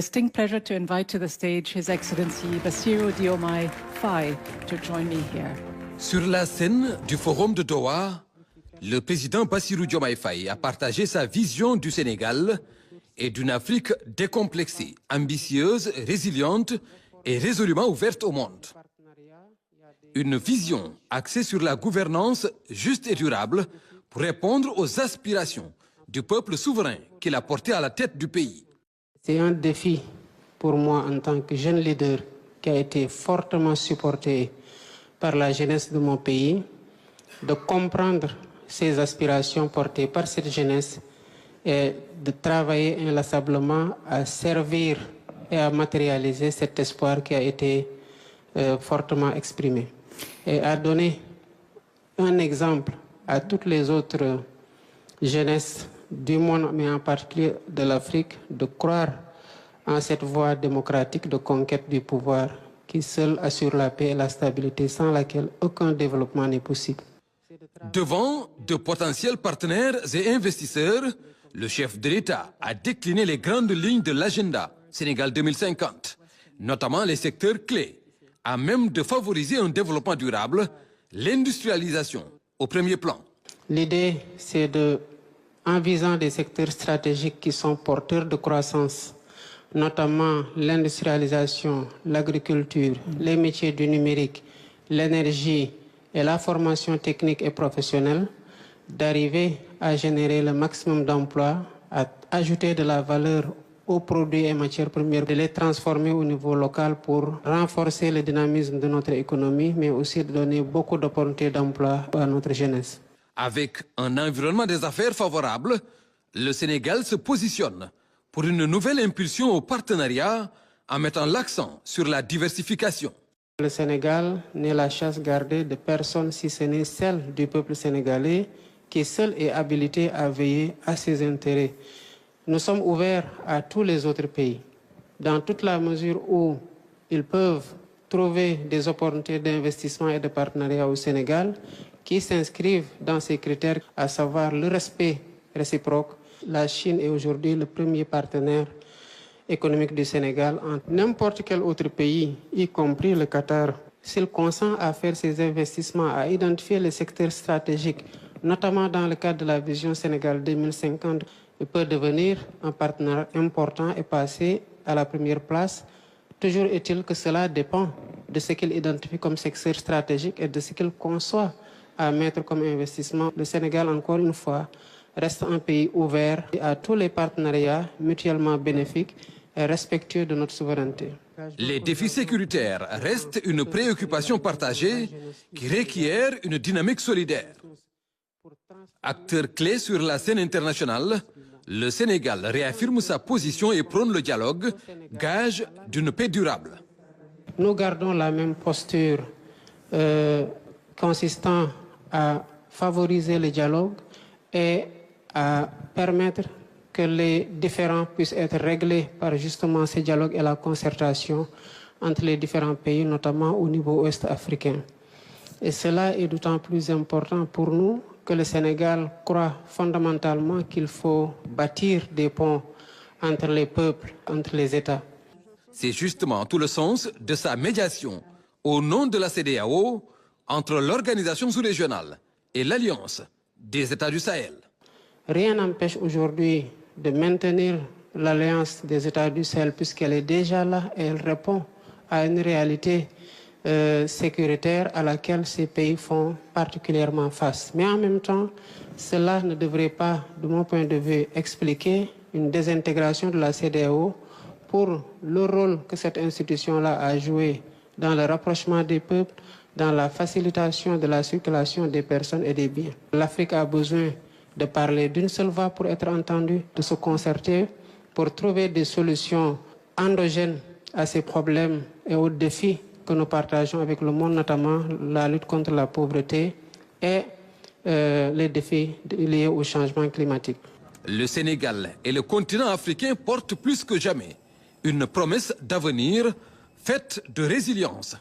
distinct pleasure to invite to the stage His Excellency Bassirou Diomaye Faye to join me here. Sur la scène du Forum de Doha, le président Bassirou Diomaye Faye a partagé sa vision du Sénégal et d'une Afrique décomplexée, ambitieuse, résiliente et résolument ouverte au monde. Une vision axée sur la gouvernance juste et durable pour répondre aux aspirations du peuple souverain qu'il a porté à la tête du pays. C'est un défi pour moi en tant que jeune leader qui a été fortement supporté par la jeunesse de mon pays, de comprendre ces aspirations portées par cette jeunesse et de travailler inlassablement à servir et à matérialiser cet espoir qui a été fortement exprimé. Et à donner un exemple à toutes les autres jeunesses du monde, mais en particulier de l'Afrique, de croire en cette voie démocratique de conquête du pouvoir qui seule assure la paix et la stabilité, sans laquelle aucun développement n'est possible. Devant de potentiels partenaires et investisseurs, le chef de l'État a décliné les grandes lignes de l'agenda Sénégal 2050, notamment les secteurs clés, à même de favoriser un développement durable, l'industrialisation au premier plan. L'idée, c'est en visant des secteurs stratégiques qui sont porteurs de croissance, notamment l'industrialisation, l'agriculture, les métiers du numérique, l'énergie et la formation technique et professionnelle, d'arriver à générer le maximum d'emplois, à ajouter de la valeur aux produits et matières premières, de les transformer au niveau local pour renforcer le dynamisme de notre économie, mais aussi de donner beaucoup d'opportunités d'emploi à notre jeunesse. Avec un environnement des affaires favorable, le Sénégal se positionne pour une nouvelle impulsion au partenariat en mettant l'accent sur la diversification. Le Sénégal n'est la chasse gardée de personne si ce n'est celle du peuple sénégalais qui seul est habilité à veiller à ses intérêts. Nous sommes ouverts à tous les autres pays, dans toute la mesure où ils peuvent trouver des opportunités d'investissement et de partenariat au Sénégal qui s'inscrivent dans ces critères, à savoir le respect réciproque. La Chine est aujourd'hui le premier partenaire économique du Sénégal en n'importe quel autre pays, y compris le Qatar. S'il consent à faire ces investissements, à identifier les secteurs stratégiques, notamment dans le cadre de la vision Sénégal 2050, il peut devenir un partenaire important et passer à la première place. Toujours est-il que cela dépend de ce qu'il identifie comme secteur stratégique et de ce qu'il conçoit à mettre comme investissement. Le Sénégal, encore une fois, reste un pays ouvert à tous les partenariats mutuellement bénéfiques et respectueux de notre souveraineté. Les défis sécuritaires restent une préoccupation partagée qui requiert une dynamique solidaire. Acteur clé sur la scène internationale, le Sénégal réaffirme sa position et prône le dialogue, gage d'une paix durable. Nous gardons la même posture consistant à favoriser le dialogue et à permettre que les différends puissent être réglés par justement ce dialogue et la concertation entre les différents pays, notamment au niveau ouest africain. Et cela est d'autant plus important pour nous que le Sénégal croit fondamentalement qu'il faut bâtir des ponts entre les peuples, entre les États. C'est justement tout le sens de sa médiation au nom de la CEDEAO entre l'organisation sous-régionale et l'Alliance des États du Sahel. Rien n'empêche aujourd'hui de maintenir l'Alliance des États du Sahel puisqu'elle est déjà là et elle répond à une réalité sécuritaire à laquelle ces pays font particulièrement face. Mais en même temps, cela ne devrait pas, de mon point de vue, expliquer une désintégration de la CEDEAO pour le rôle que cette institution-là a joué dans le rapprochement des peuples, dans la facilitation de la circulation des personnes et des biens. L'Afrique a besoin de parler d'une seule voix pour être entendue, de se concerter pour trouver des solutions endogènes à ces problèmes et aux défis que nous partageons avec le monde, notamment la lutte contre la pauvreté et les défis liés au changement climatique. Le Sénégal et le continent africain portent plus que jamais une promesse d'avenir faite de résilience.